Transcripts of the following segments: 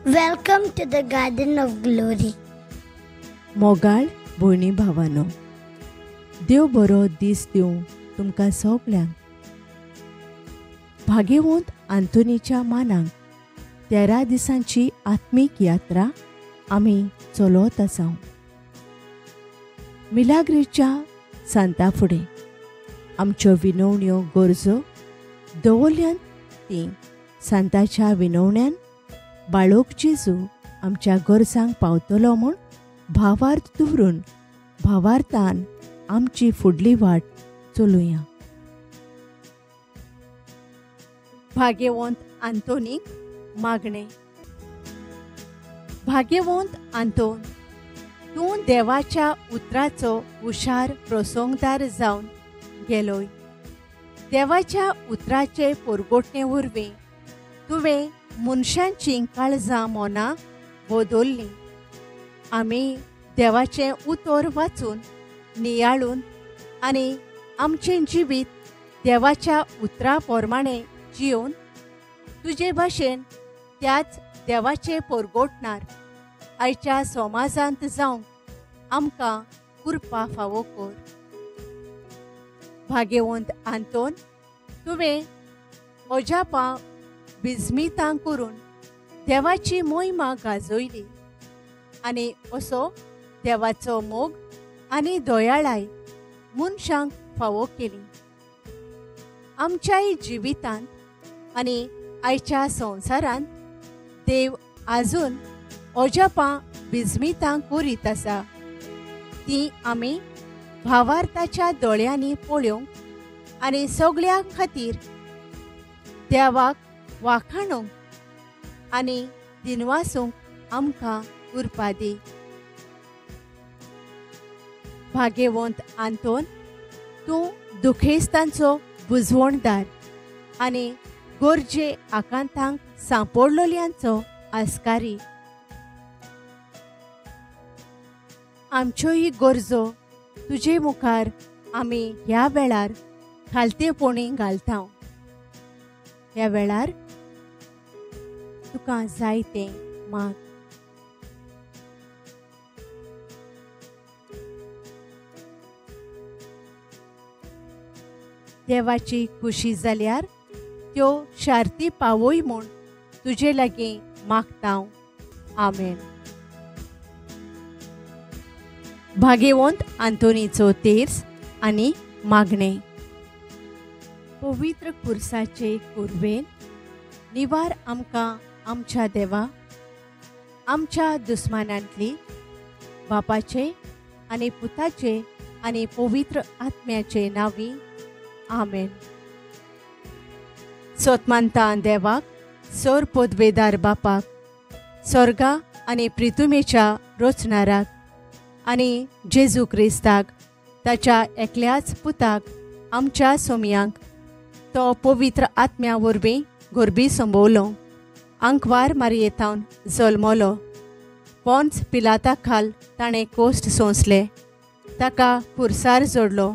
Welcome to the Garden of Glory. मोगाळ भयणी भावानो, देव बरो दीस दिवं तुमकां सगळ्यांक. भाग्यवंत आंतोनीच्या मानांक 13 दिसांची आत्मीक यात्रा आमी चलत आसां. मिलाग्रेच्या सांता फुडें आमच्यो विनवण्यो गरजो दवरल्यान ती सांताच्या विनवण्यान बाळोक जेजू आमच्या गरजांक पावतलो म्हूण भावार्थ दवरून भावार्थान आमची फुडली वाट चलुया. भाग्यवंत आंतोनीक मागणें. भाग्यवंत आंतोन, तूं देवाच्या उतराचो हुशार प्रसंगदार जावन गेलोय. देवाच्या उतराचे परगोटणे वरवीं तुवें मनशांची काळजां मोना बदल्लीं. आमी देवाचें उतर वाचून नियाळून आनी आमचें जिवीत देवाच्या उतरा प्रमाणें जियोवन तुजे भाशेन त्याच देवाचे परगोटणार आयच्या समाजांत जावंक आमकां कृपा फावो कर. भाग्यवंत आंतोन, तुवें अजापां बिजमितां करून देवाची मोहिमा गाजयली आनी असो देवाचो मोग आनी दयाळाय मनशांक फावो केली. आमच्याय जिवितांत आनी आयच्या संवसारांत देव आजून अजापां बिजमितां करीत आसा. ती आमी भावार्थाच्या दोळ्यांनी पळोवंक आनी सगळ्यां खातीर देवाक वाखाणूंक आनी दिनवासूंक आमकां कृपा दी. भाग्यवंत आंतोन, तूं दुखेस्तांचो बुजवणदार आनी गरजे आकांतांक सांपडलेल्यांचो आस्कारी. आमच्योय गरजो तुजे मुखार आमी ह्या वेळार खालतेपणी घालता. ह्या वेळार तुका जाय तें माग. देवाची खुशी जाल्यार त्यो शार्ती पावोय म्हूण तुजे लागीं मागता. आमेन. भाग्यवंत आंतोनीचो तेर्स आनी मागणें. पवित्र खुर्साचे कुरवेन निवार आमकां आमच्या देवा, आमच्या दुस्मानांतली बापाचे आनी पुताचे आनी पवित्र आत्म्याचे नांवी. आमेन. सोतमानता देवाक, सोर पोदवेदार बापाक, स्वर्गा आनी पृथ्वीच्या रचणाराक आनी जेजू क्रिस्ताक ताच्या एकल्याच पुताक आमच्या सोमयांक तो पवित्र आत्म्या वरवीं गोरबी संभोवलो. आंकवार मारयेतावन जल्मलो. पोन्स पिलाता खाल ताणें कोस्ट सोंसले. ताका खुर्सार जोडलो.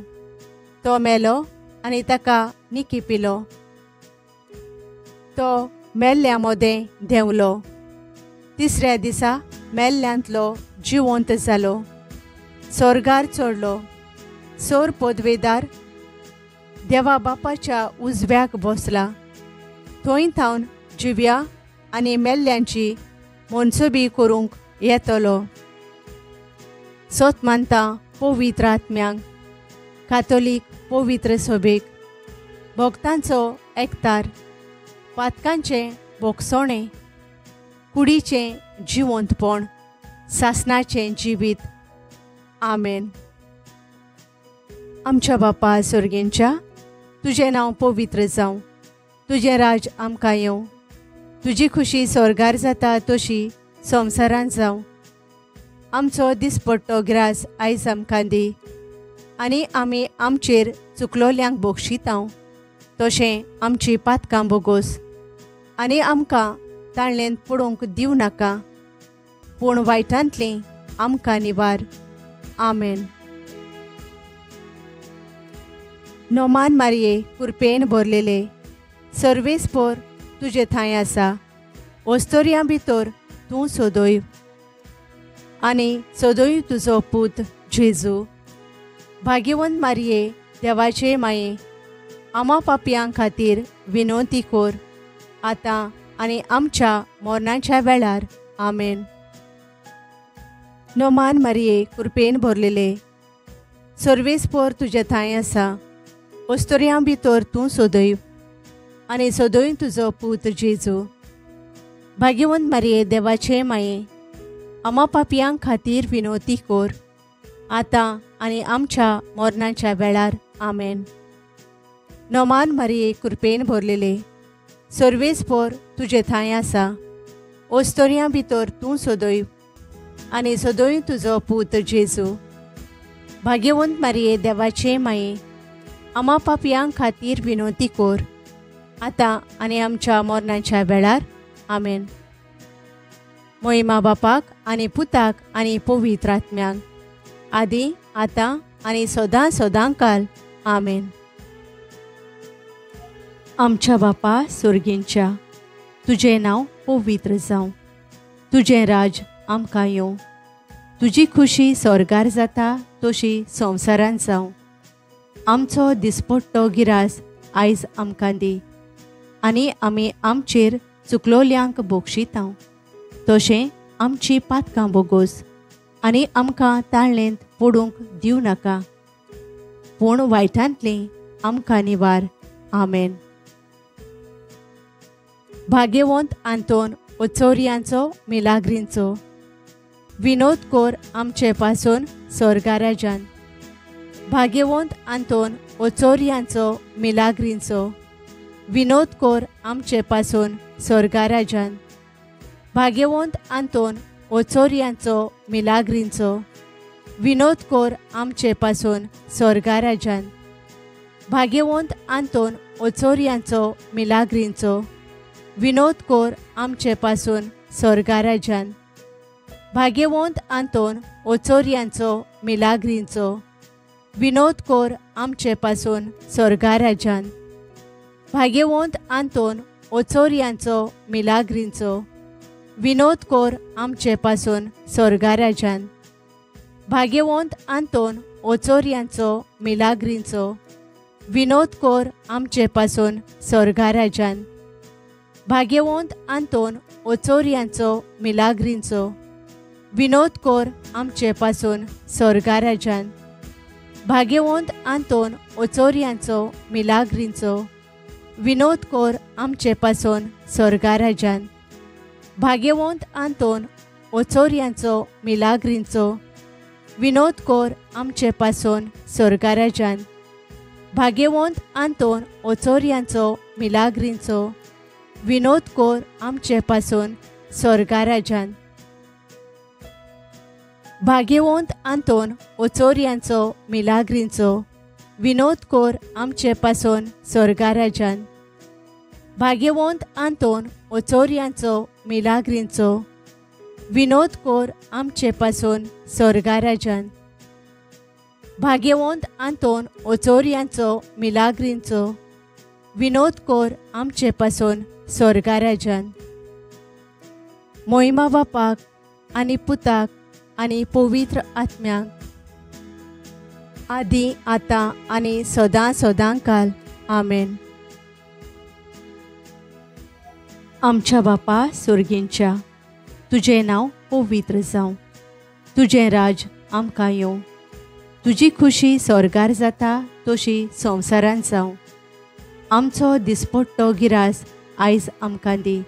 तो मेलो आनी ताका निकिपिलो. तो मेल्ल्या मोदें देंवलो. तिसऱ्या दिसा मेल्ल्यांतलो जिवंत जालो. स्वर्गार चडलो. सोर पोदवेदार देवा बापाच्या उजव्याक बसला. थंय थावन जिव्या आनी मेल्ल्यांची मनसुबी करूंक येतलो. सोत मानता पवित्र आत्म्यांक, कातोलीक पवित्र सभेक, भक्तांचो एकतार, पातकांचें बोगसोणें, कुडीचें जिवंतपण, सासणाचें जिवीत. आमेन. आमच्या बापा सर्गेंच्या, तुजें नांव पवित्र जावं. तुजें राज आमकां येवं. तुजी खुशी स्वर्गार जाता तशी संवसारांत जावं. आमचो दिसपट्टो ग्रास आयज आमकां दी आनी आमी आमचेर चुकलोल्यांक बक्षिता तशें आमची पातकां बोगोस आनी आमकां ताळ्ळेंत पडूंक दिवं नाका, पूण वायटांतलीं आमकां निवार. आमेन. नोमान मारये, कृपेन भरलेले, सर्वेस्पोर तुजे थंय आसा. वस्तोरयां भितर तूं सोदोय आनी सोदोय तुजो पूत जेजू. भाग्यवंत मारये, देवाचे माये, आमा पापयां खातीर विनोती कोर, आतां आनी आमच्या मरणाच्या वेळार. आमेन. नोमान मारये, कृपेन भरलेले, सर्वेस्पर तुजे थंय आसा. ओस्तोऱ्यां भितर तूं सोदोय आनी सोदोय तुजो पूत जेजू. भाग्यवंत मारये, देवाचे माये, आमा पापयां खातीर विनोती कोर, आतां आनी आमच्या मरणाच्या वेळार. आमेन. नोमान मारये, कृपेन भरलेले, सर्वेस्पर तुजे थंय आसा. ओस्तोऱ्यां भितर तूं सोदोय आनी सोदोय तुजो पूत जेजू. भाग्यवंत मारये, देवाचे माये, आमा पापयां खातीर विनोती कोर, आतां आनी आमच्या मरणाच्या वेळार. आमेन. महिमा बापाक आनी पुताक आनी पवित्र आत्म्याक, आदी आतां आनी सदां सदांकाल. आमेन. आमच्या बापा सुर्गींच्या, तुजें नांव पवित्र जावं, तुजें राज आमकां येवं, तुजी खुशी स्वर्गार जाता तशी संवसारांत जावं. आमचो दिसपट्टो गिरास आयज आमकां दी, आनी आमी आमचेर चुकलोल्यांक बक्षितांव, तशें आमची पातकां बोगोस आनी आमकां ताळणेंत पडूंक दिवं नाका, पूण वायटांतलीं आमकां निवार. आमेन. भाग्यवंत आंतोन ओचोरियांचो मिलाग्रींचो, विनोद कोर आमचे पासून स्वर्गाराजान. भाग्यवंत आंतोन ओचोरियांचो मिलाग्रींचो, विनोद कोर आमचे पासून स्वर्गाराजान. भाग्यवंत आंतोन ओचोरियांचो मिलाग्रींचो, विनोद कोर आमचे पासून स्वर्गाराजान. भाग्यवंत आंतोन ओचोरियांचो मिलाग्रींचो, विनोद कोर आमचे पासून स्वर्गाराजान. भाग्यवंत आंतोन ओचोरियांचो मिलाग्रींचो, विनोद कोर आमचे पासून स्वर्गाराजान. भाग्यवंत आंतोन ओचोरियांचो मिलाग्रींचो, विनोद कोर आमचे पासून स्वर्गाराजान. भाग्यवंत आंतोन ओचोरियांचो मिलाग्रींचो, विनोद कोर आमचे पासून स्वर्गाराजान. भाग्यवंत आंतोन ओचोरियांचो मिलाग्रींचो, विनोद कोर आमचे पासून स्वर्गाराजान. भाग्यवंत आंतोन ओचोरियांचो मिलाग्रींचो, विनोद कोर आमचे पासून स्वर्गाराजान. भाग्यवंत आंतोन ओचोरियांचो मिलाग्रींचो, विनोद कोर आमचे पासून स्वर्गाराजान. भाग्यवंत आंतोन ओचोरियांचो मिलाग्रींचो, विनोद कोर आमचे पासून स्वर्गाराजान. भाग्यवंत आंतोन ओचोरियांचो मिलाग्रींचो, विनोद कोर आमचे पासून स्वर्गाराजान. भाग्यवंत आंतोन ओचोरियांचो मिलाग्रींचो, विनोद कोर आमचे पासून स्वर्गाराजान. भाग्यवंत आंतोन ओचोरियांचो मिलाग्रींचो, विनोद कोर आमचे पासून स्वर्गाराजान. महिमा बापाक आनी पुताक आनी पवित्र आत्म्याक, आदी आतां आनी सदां सदांकाल. आमेन. आमच्या बापा सुर्गींच्या, तुजें नांव पवित्र जावं, तुजें राज आमकां येवं, तुजी खुशी स्वर्गार जाता तशी संवसारांत जावं. आमचो दिसपट्टो गिरास आयज आमकां दी,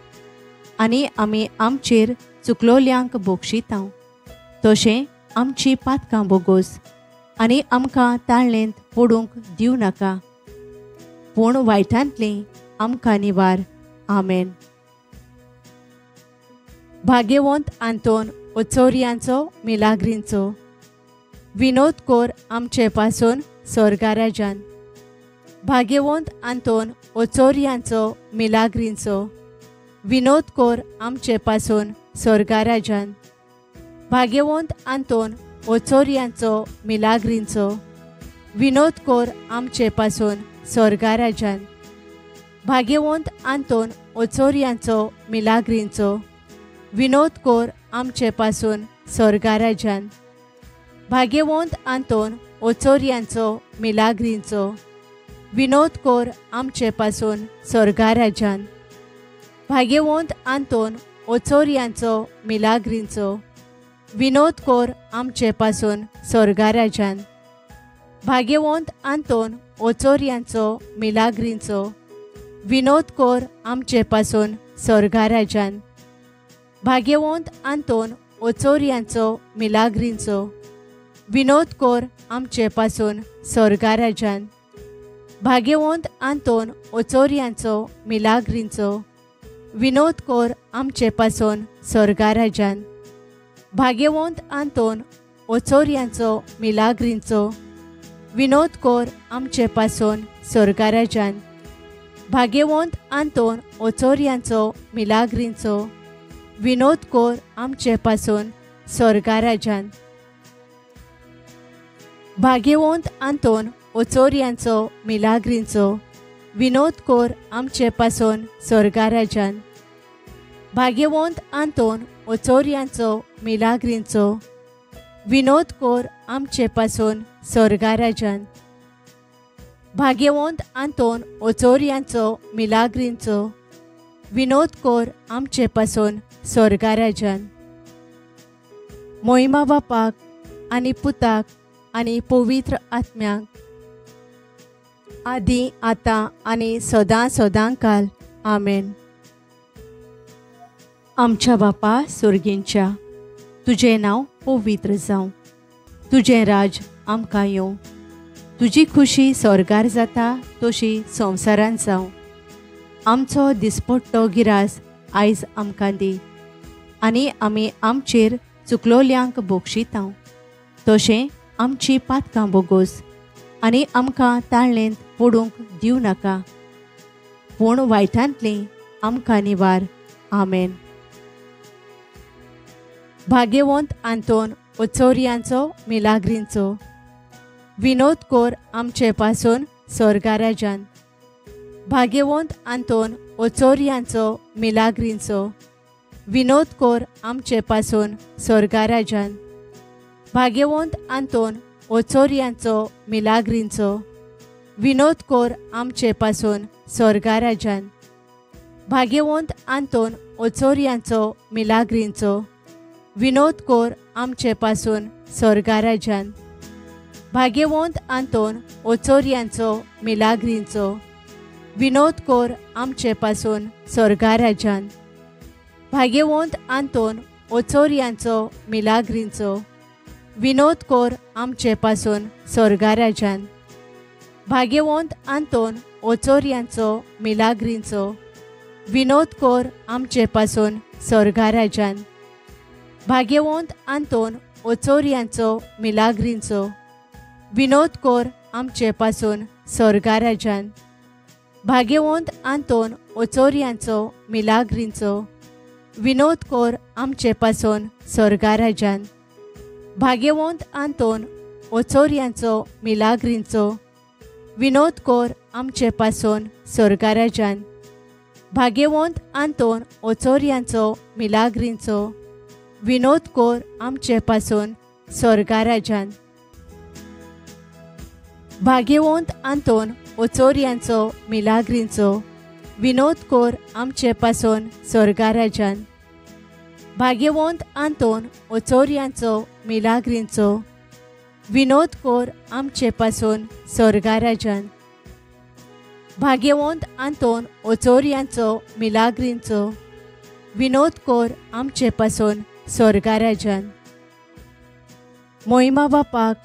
आनी आमी आमचेर चुकलोल्यांक बक्षितांव, तशें आमची पातकां बोगोस आनी आमकां ताळणेंत पडूंक दिवं नाका, पूण वायटांतलीं आमकां निवार. आमेन. भाग्यवंत आंतोन ओचोरियांचो मिलाग्रींचो, विनोद कोर आमचे पासून स्वर्गाराजान. भाग्यवंत आंतोन ओचोरियांचो मिलाग्रींचो, विनोद कोर आमचे पासून स्वर्गाराजान. भाग्यवंत आंतोन ओचोरियांचो मिलाग्रींचो, विनोद कोर आमचे पासून स्वर्गाराजान. भाग्यवंत आंतोन ओचोरियांचो मिलाग्रींचो, विनोद कोर आमचे पासून स्वर्गा राज्यान. भाग्यवंत आंतोन ओचोरियांचो मिलाग्रींचो विनोद कोर आमचे पासून स्वर्गा राज्यान. भाग्यवंत आंतोन ओचोरियांचो मिलाग्रींचो विनोद कोर आमचे पासून स्वर्गा राज्यान. भाग्यवंत आंतोन ओचोरियांचो मिलाग्रींचो विनोद कोर आमचे पासून स्वर्गा राज्यान. भाग्यवंत आंतोन ओचोरियांचो मिलाग्रींचो विनोद कोर आमचे पासून स्वर्गा राज्यान. भाग्यवंत आंतोन ओचोरियांचो मिलाग्रींचो विनोद कोर आमचे पासून स्वर्गा राज्यान. भाग्यवंत आंतोन ओचोरियांचो मिलाग्रींचो विनोद कोर आमचे पासून स्वर्गा राज्यान. भाग्यवंत आंतोन ओचोरियांचो मिलाग्रींचो विनोद कोर आमचे पासून स्वर्गा राज्यान. भाग्यवंत आंतोन ओचोरियांचो मिलाग्रींचो विनोद कोर आमचे पासून स्वर्गा राज्यान. भाग्यवंत आंतोन ओचोरियांचो मिलाग्रींचो विनोद कोर आमचे पासून स्वर्गा राज्यान. भाग्यवंत आंतोन ओचोरियांचो मिलाग्रींचो विनोद कोर आमचे पासून स्वर्गा राज्यान. मोहिमा बापाक आनी पुताक आनी पवित्र आत्म्याक आदी आतां आनी सदां सदांकाल आमेन. आमच्या बापा सुर्गींच्या तुजें नांव पवित्र जावं. तुजें राज आमकां येवं. तुजी खुशी स्वर्गार जाता तशी संवसारांत जावं. आमचो दिसपट्टो गिरास आयज आमकां दी आनी आमी आमचेर चुकलोल्यांक बक्षितांव तशें आमची पातकां बोगोस आनी आमकां ताळणेंत पडूंक दिवं नाका पूण वायटांतलीं आमकां निवार. आमेन. भाग्यवंत आंतोन ओचोरियांचो मिलाग्रींचो विनोद कोर आमचे पासून स्वर्गा राज्यान. भाग्यवंत आंतोन ओचोरियांचो मिलाग्रींचो विनोद कोर आमचे पासून स्वर्गा राज्यान. भाग्यवंत आंतोन ओचोरियांचो मिलाग्रींचो विनोद कोर आमचे पासून स्वर्गा राज्यान. भाग्यवंत आंतोन ओचोरियांचो मिलाग्रींचो विनोद कोर आमचे पासून स्वर्गा राज्यान. भाग्यवंत आंतोन ओचोरियांचो मिलाग्रींचो विनोद कोर आमचे पासून स्वर्गा राज्यान. भाग्यवंत आंतोन ओचोरियांचो मिलाग्रींचो विनोद कोर आमचे पासून स्वर्गा राज्यान. भाग्यवंत आंतोन ओचोरियांचो मिलाग्रींचो विनोद कोर आमचे पासून स्वर्गा राज्यान. भाग्यवंत आंतोन ओचोरियांचो मिलाग्रींचो विनोद कोर आमचे पासून स्वर्गा राज्यान. भाग्यवंत आंतोन ओचोरियांचो मिलाग्रींचो विनोद कोर आमचे पासून स्वर्गा राज्यान. भाग्यवंत आंतोन ओचोरियांचो मिलाग्रींचो विनोद कोर आमचे पासून स्वर्गा राज्यान. भाग्यवंत आंतोन ओचोरियांचो मिलाग्रींचो विनोद कोर आमचे पासून स्वर्गा राज्यान. भाग्यवंत आंतोन ओचोरियांचो मिलाग्रींचो विनोद कोर आमचे पासून स्वर्गा राज्यान. भाग्यवंत आंतोन ओचोरियांचो मिलाग्रींचो विनोद कोर आमचे पासून स्वर्गा राज्यान. भाग्यवंत आंतोन ओचोरियांचो मिलाग्रींचो विनोद कोर आमचे पासून स्वर्गा राज्यान. मोहिमा बापाक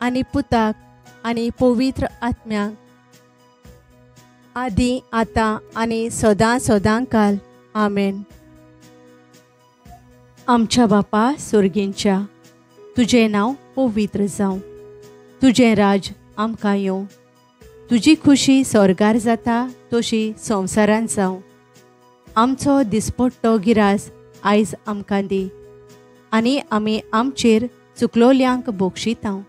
आनी पुताक आनी पवित्र आत्म्याक आदी आतां आनी सदां सदांकाल आमेन. आमच्या बापा सुर्गींच्या तुजें नांव पवित्र जावं. तुजें राज आमकां येवं. तुजी खुशी स्वर्गार जाता तशी संवसारांत जावं. आमचो दिसपट्टो गिरास आयज आमकां दी आनी आमी आमचेर चुकलोल्यांक बक्षितांव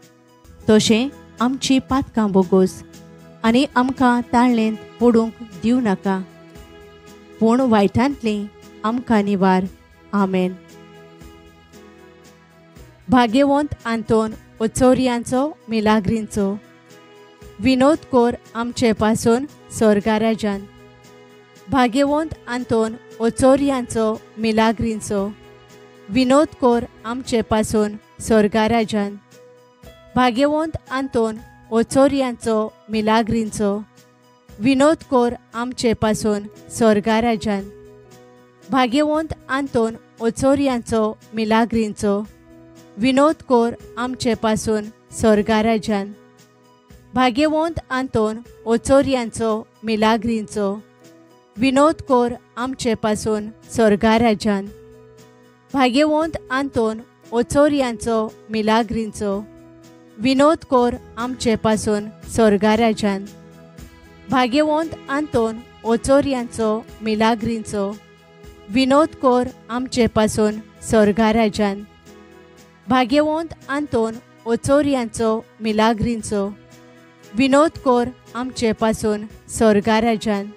तशें आमची पातकां बोगोस आनी आमकां ताळणेंत पडूंक दिवं नाका पूण वायटांतलीं आमकां निवार. आमेन. भाग्यवंत आंतोन ओचोरियांचो मिलाग्रींचो विनोद कोर आमचे पासून स्वर्गाराजान. भाग्यवंत आंतोन ओचोरियांचो मिलाग्रींचो विनोद कोर आमचे पासून स्वर्गाराजान. भाग्यवंत आंतोन ओचोरियांचो मिलाग्रींचो विनोद कोर आमचे पासून स्वर्गाराजान. भाग्यवंत आंतोन ओचोरियांचो मिलाग्रींचो विनोद कोर आमचे पासून स्वर्गाराजान. भाग्यवंत आंतोन ओचोरियांचो मिलाग्रींचो विनोद कोर आमचे पासून स्वर्गाराजान. भाग्यवंत आंतोन ओचोरियांचो मिलाग्रींचो विनोद कोर आमचे पासून स्वर्गाराजान. भाग्यवंत आंतोन ओचोरियांचो मिलाग्रींचो विनोद कोर आमचे पासून स्वर्गाराजान. भाग्यवंत आंतोन ओचोरियांचो मिलाग्रींचो विनोद कोर आमचे पासून स्वर्गाराजान.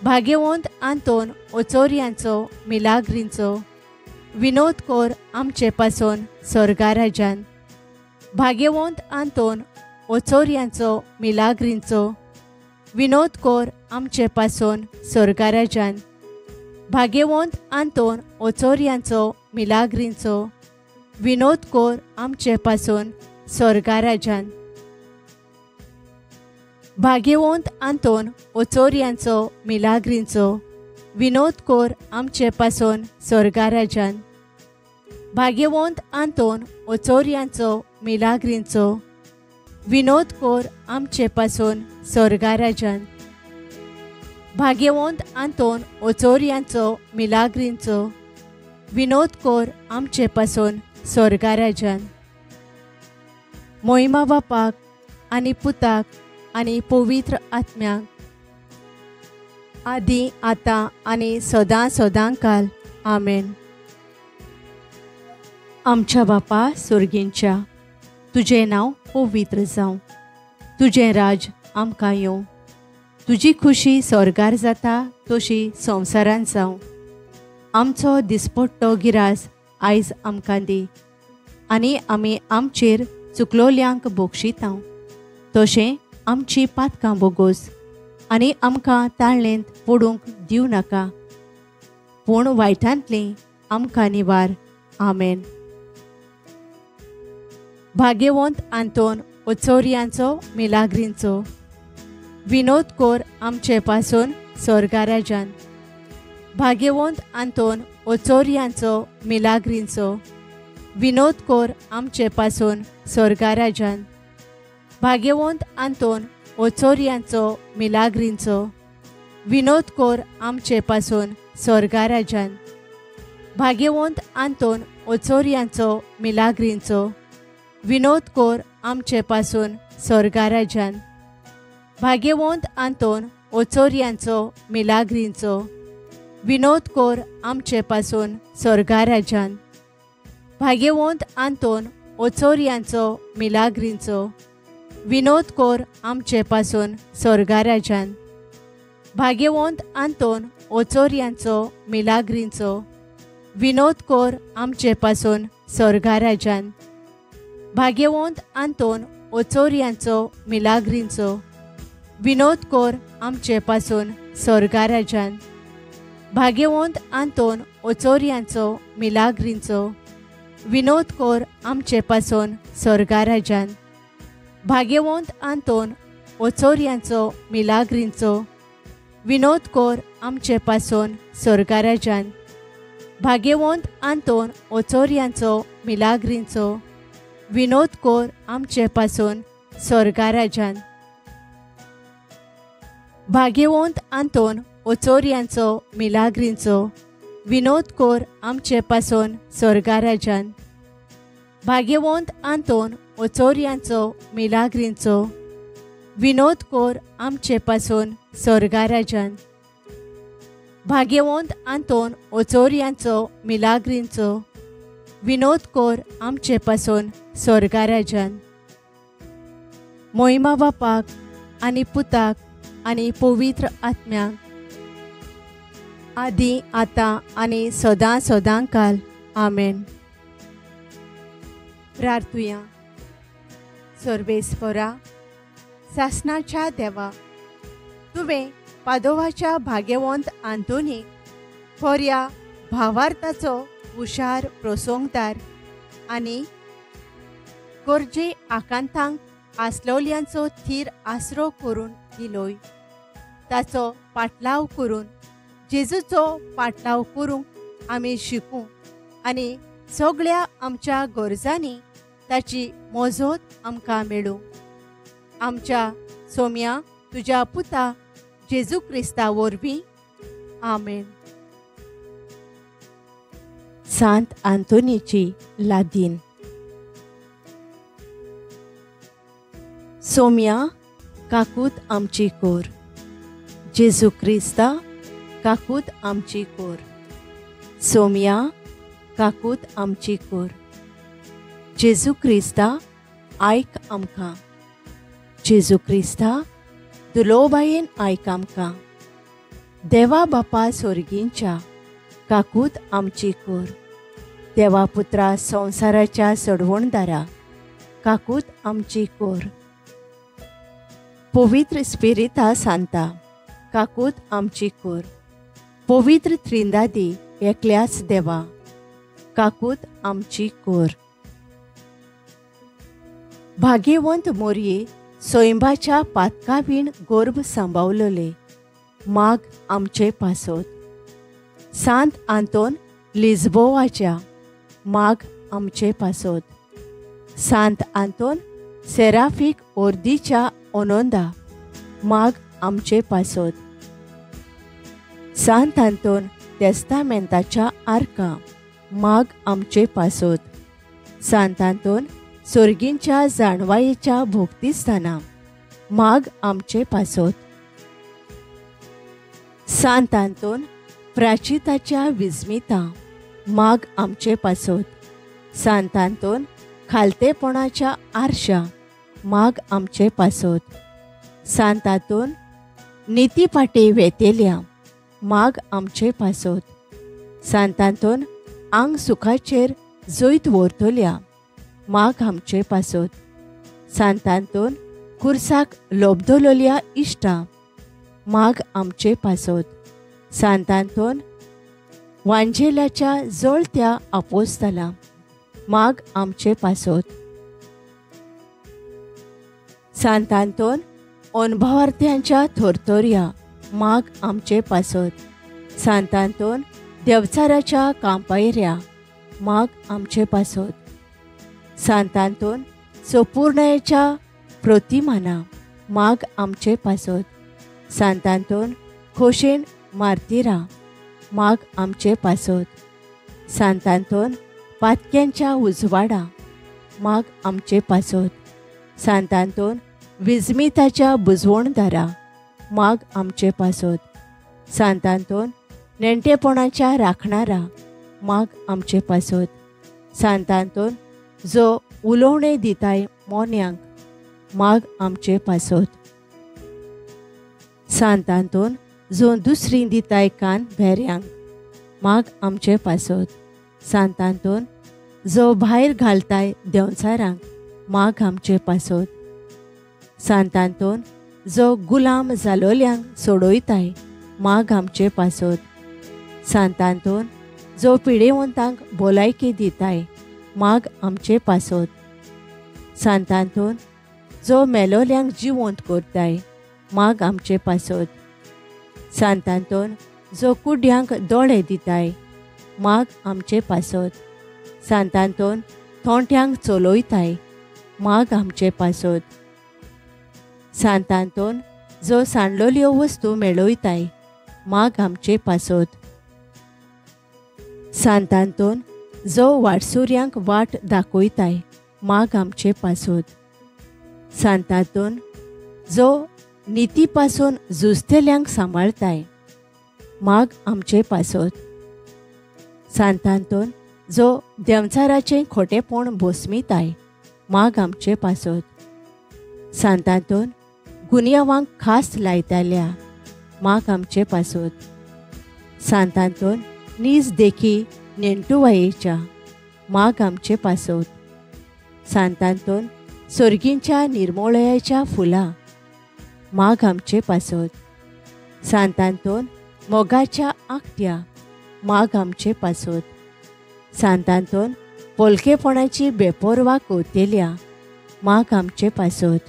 भाग्यवंत आंतोन ओचोरियांचो मिलाग्रींचो विनोद कोर आमचे पासून स्वर्गाराजान. भाग्यवंत आंतोन ओचोरियांचो मिलाग्रींचो विनोद कोर आमचे पासून स्वर्गाराजान. भाग्यवंत आंतोन ओचोरियांचो मिलाग्रींचो विनोद कोर आमचे पासून स्वर्गाराजान. भाग्यवंत आंतोन ओचोरियांचो मिलाग्रींचो विनोद कोर आमचे पासून स्वर्गाराजान. भाग्यवंत आंतोन ओचोरियांचो मिलाग्रींचो विनोद कोर आमचे पासून स्वर्गाराजान. भाग्यवंत आंतोन ओचोरियांचो मिलाग्रींचो विनोद कोर आमचे पासून स्वर्गाराजान. मोहिमा बापाक आनी पुताक आनी पवित्र आत्म्याक आदी आतां आनी सदां सदांकाल आमेन. आमच्या बापा सुर्गींच्या तुजें नांव पवित्र जावं. तुजें राज आमकां येवं. तुजी खुशी स्वर्गार जाता तशी संवसारांत जावं. आमचो दिसपट्टो गिरास आयज आमकां दी आनी आमी आमचेर चुकलोल्यांक बक्षितां तशें आमची पातकां बोगोस आनी आमकां ताळणेंत पडूंक दिवं नाका पूण वायटांतलीं आमकां निवार. आमेन. भाग्यवंत आंतोन ओचोरियांचो मिलाग्रींचो विनोद कोर आमचे पासून स्वर्गाराजान. भाग्यवंत आंतोन ओचोरियांचो मिलाग्रींचो विनोद कोर आमचे पासून स्वर्गाराजान. भाग्यवंत आंतोन ओचोरियांचो मिलाग्रींचो विनोद कोर आमचे पासून स्वर्गाराजान. भाग्यवंत आंतोन ओचोरियांचो मिलाग्रींचो विनोद कोर आमचे पासून स्वर्गाराजान. भाग्यवंत आंतोन ओचोरियांचो मिलाग्रींचो विनोद कोर आमचे पासून स्वर्गाराजान. भाग्यवंत आंतोन ओचोरियांचो मिलाग्रींचो विनोद कोर आमचे पासून स्वर्गाराजान. भाग्यवंत आंतोन ओचोरियांचो मिलाग्रींचो विनोद कोर आमचे पासून स्वर्गाराजान. भाग्यवंत आंतोन ओचोरियांचो मिलाग्रींचो विनोद कोर आमचे पासून स्वर्गाराजान. भाग्यवंत आंतोन ओचोरियांचो मिलाग्रींचो विनोद कोर आमचे पासून स्वर्गाराजान. भाग्यवंत आंतोन ओचोरियांचो मिलाग्रींचो विनोद कोर आमचे पासून स्वर्गाराजान. भाग्यवंत आंतोन ओचोरियांचो मिलाग्रींचो विनोद कोर आमचे पासून स्वर्गाराजान. भाग्यवंत आंतोन ओचोरियांचो मिलाग्रींचो विनोद कोर आमचे पासून स्वर्गाराजान. भाग्यवंत आंतोन ओचोरियांचो मिलाग्रींचो विनोद कोर आमचे पासून स्वर्गाराजान. भाग्यवंत आंतोन ओचोरियांचो मिलाग्रींचो विनोद कोर आमचे पासून स्वर्गाराजान. मोहिमा बापाक आनी पुताक आनी पवित्र आत्म्याक आदी आतां आनी सदां सदांकाल आमेन. प्रार्थुया. सर्वेस्परा, सासणाच्या देवा, तुवें पादोवाच्या भाग्यवंत आंतोनीक खोऱ्या भावार्थाचो हुशार प्रसंगदार आनी गरजे आकांतांक आसलोल्यांचो थीर आसरो करून दिलोय. ताचो पाटलाव करून जेजूचो पाटलाव करूंक आमी शिकूं आनी सगळ्या आमच्या गरजांनी ताची मोजत आमकां मेळूं. आमच्या सोम्या तुज्या पुता जेजू क्रिस्ता वरवीं. आमेन. सांत आंतोनीची लादीन. सोम्या, काकूत आमची कोर. जेजू क्रिस्ता, काकूत आमची कोर. सोम्या, काकूत आमची कोर. जेजू क्रिस्ता, आयक आमकां. जेजू क्रिस्ता, दुलोबायेन आयक आमकां. देवा बापा सोर्गींच्या, काकूत आमची कोर. देवा पुत्रा संवसाराच्या सडवणदारा, काकूत आमची कोर. पवित्र स्पिरिता सांता, काकूत आमची कोर. पवित्र त्रिंदादी एकल्याच देवा, काकूत आमची कोर. भाग्यवंत मोरये सोयंबाच्या पातकावीण गर्भ सांबाळलोले, माग आमचे पासोत. सांत आंतोन लिझबोवाच्या, माग आमचे पासोत. सांत आंतोन सेराफीक ओर्दीच्या ओनोंदा, माग आमचे पासोत. सांत आंतोन तेस्तामेंताच्या आर्का, माग आमचे पासोत. सांत आंतोन सोर्गींच्या जाणवायेच्या भोक्तिस्थाना, माग आमचे पासोत. सांत आंतोन प्राचिताच्या विस्मिता, माग आमचे पासोत. सांत आंतोन खालतेपणाच्या आरशा, माग आमचे पासोत. सांत आंतोन नितीपाटे वेतेल्या, माग आमचे पासोत. सांत आंतोन आंग सुखाचेर जोयत व्हरतल्या, माग आमचे पासोत. सांत आंतोन खुर्साक लोबधलोल्या इश्टा, माग आमचे पासोत. सांत आंतोन वांजेलाच्या जळत्या आपोस्तला, माग आमचे पासोत. सांत आंतोन अनुभवार्थ्यांच्या थोरथोरया, माग आमचे पासोत. सांत आंतोन देवचाराच्या कांपायऱ्या, माग आमचे पासोत. सांत आंतोन सोपूर्णयेच्या प्रतिमाना, माग आमचे पासोत. सांत आंतोन खोशेन मार्तिरा, माग आमचे पासोत. सांत आंतोन पातक्यांच्या उजवाडा, माग आमचे पासोत. सांत आंतोन विस्मिताच्या बुजवणदारा, माग आमचे पासोत. सांत आंतोन नेणटेपणाच्या राखणारा, माग आमचे पासोत. सांत आंतोन जो उलोवणे दिताय मोन्यांक, माग आमचे पासोत. सांत आंतोन जो दुसरी दिताय कान भेऱ्यांक, माग आमचे पासोत. सांत आंतोन जो भायर घालताय देंवचारांक, माग आमचे पासोत. सांत आंतोन जो गुलाम जालोल्यांक सोडयताय, माग आमचे पासोत. सांत आंतोन जो पिडेवंतांक भलायकी दिताय, माग आमचे पासोत. सांत आंतोन जो मेलोल्यांक जिवंत करताय, माग आमचे पासोत. सांत आंतोन जो कुड्यांक दोळे दिताय, माग आमचे पासोत. सांत आंतोन थोंट्यांक चलोयताय, माग आमचे पासोत. सांत आंतोन जो सांडलोल्यो वस्तू मेळयताय, माग आमचे पासोत. सांत आंतोन जो वाटसुऱ्यांक वाट दाखयताय, माग आमचे पासोत. सांत आंतोन जो निती पासून झुजतेल्यांक सांबाळताय, माग आमचे पासोत. सांत आंतोन जो देंवचाराचें खोटेपण भोसमिताय, माग आमचे पासोत. सांत आंतोन गुन्यांवांक खास लायताल्या, माग आमचे पासोत. सांतांतोन नीज देखी नेंटुवायेच्या माग आमचे पासोत. सांतांतोन सोर्गींच्या निर्मोळयाच्या फुला माग आमचे पासोत. सांतांतोन मोगाच्या आंकट्या माग आमचे पासोत. सांतांतोन पोलकेपणाची बेपोरवा कोतेल्या माग आमचे पासोत.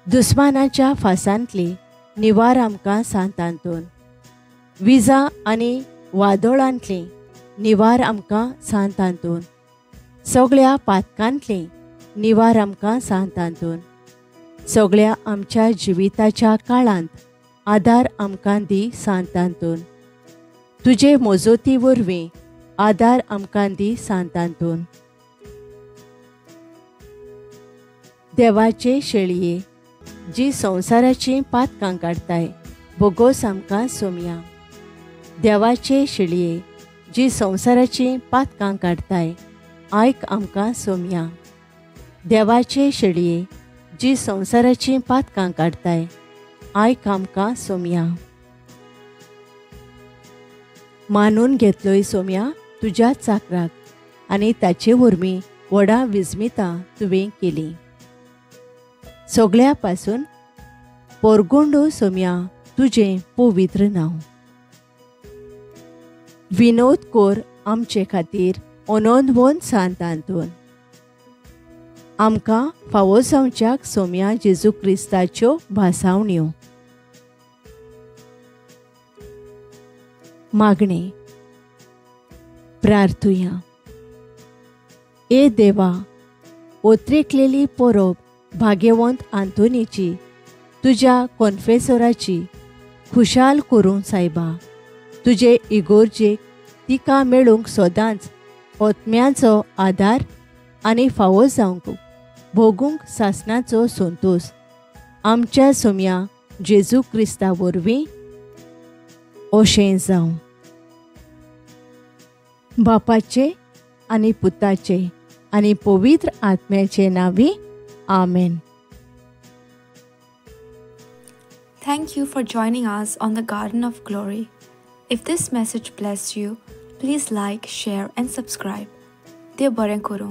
दुस्मानाच्या फासांतली निवार आमकां सांतांतोन. विजा आनी वादोळांतली निवार आमकां सांतांतोन. सगळ्या पातकांतली निवार आमकां सांतांतोन. सगळ्या आमच्या जिविताच्या काळांत आदार आमकां दी सांतांतोन. तुजे मोजोती वरवीं आदार आमकां दी सांतांतोन. देवाचे शेळये जी संवसाराची पातकां काडटाय बोगोस आमकां सोमया. देवाचे शेळये जी संवसाराची पातकां काडटाय आयक आमकां सोमया. देवाचे शेळये जी संवसाराची पातकां काडटाय आयक आमकां सोमया. मानून घेतलोय सोम्या तुज्या चाकराक आनी ताचे वरवीं व्हडा विस्मितां तुवें केली. सगळ्या पासून पोरगोंडू सोम्या तुजें पवित्र नांव. विनोद कोर आमचे खातीर ओनोंदवोन सांतांतोन. आमकां फावो जावच्याक सोम्या जेजू क्रिस्ताच्यो भासावण्यो. मागणे प्रार्थुया. ए देवा, ओत्रेकलेली पोरब भाग्यवंत आंतोनीची तुज्या कॉन्फेसराची खुशाल करूं सायबा. तुजे इगोर्जेक तिका मेळूंक सोदांच ओतम्याचो आदार आनी फावो जावंक भोगूंक सासणाचो संतोष आमच्या सोम्या जेजू क्रिस्ता वरवीं ओशें जावं. बापाचे आनी पुताचे आनी पवित्र आत्म्याचे नांवी आमेन. Thank you for joining us on the Garden of Glory. If this message blessed you, please like, share and subscribe. देव बरें करूं.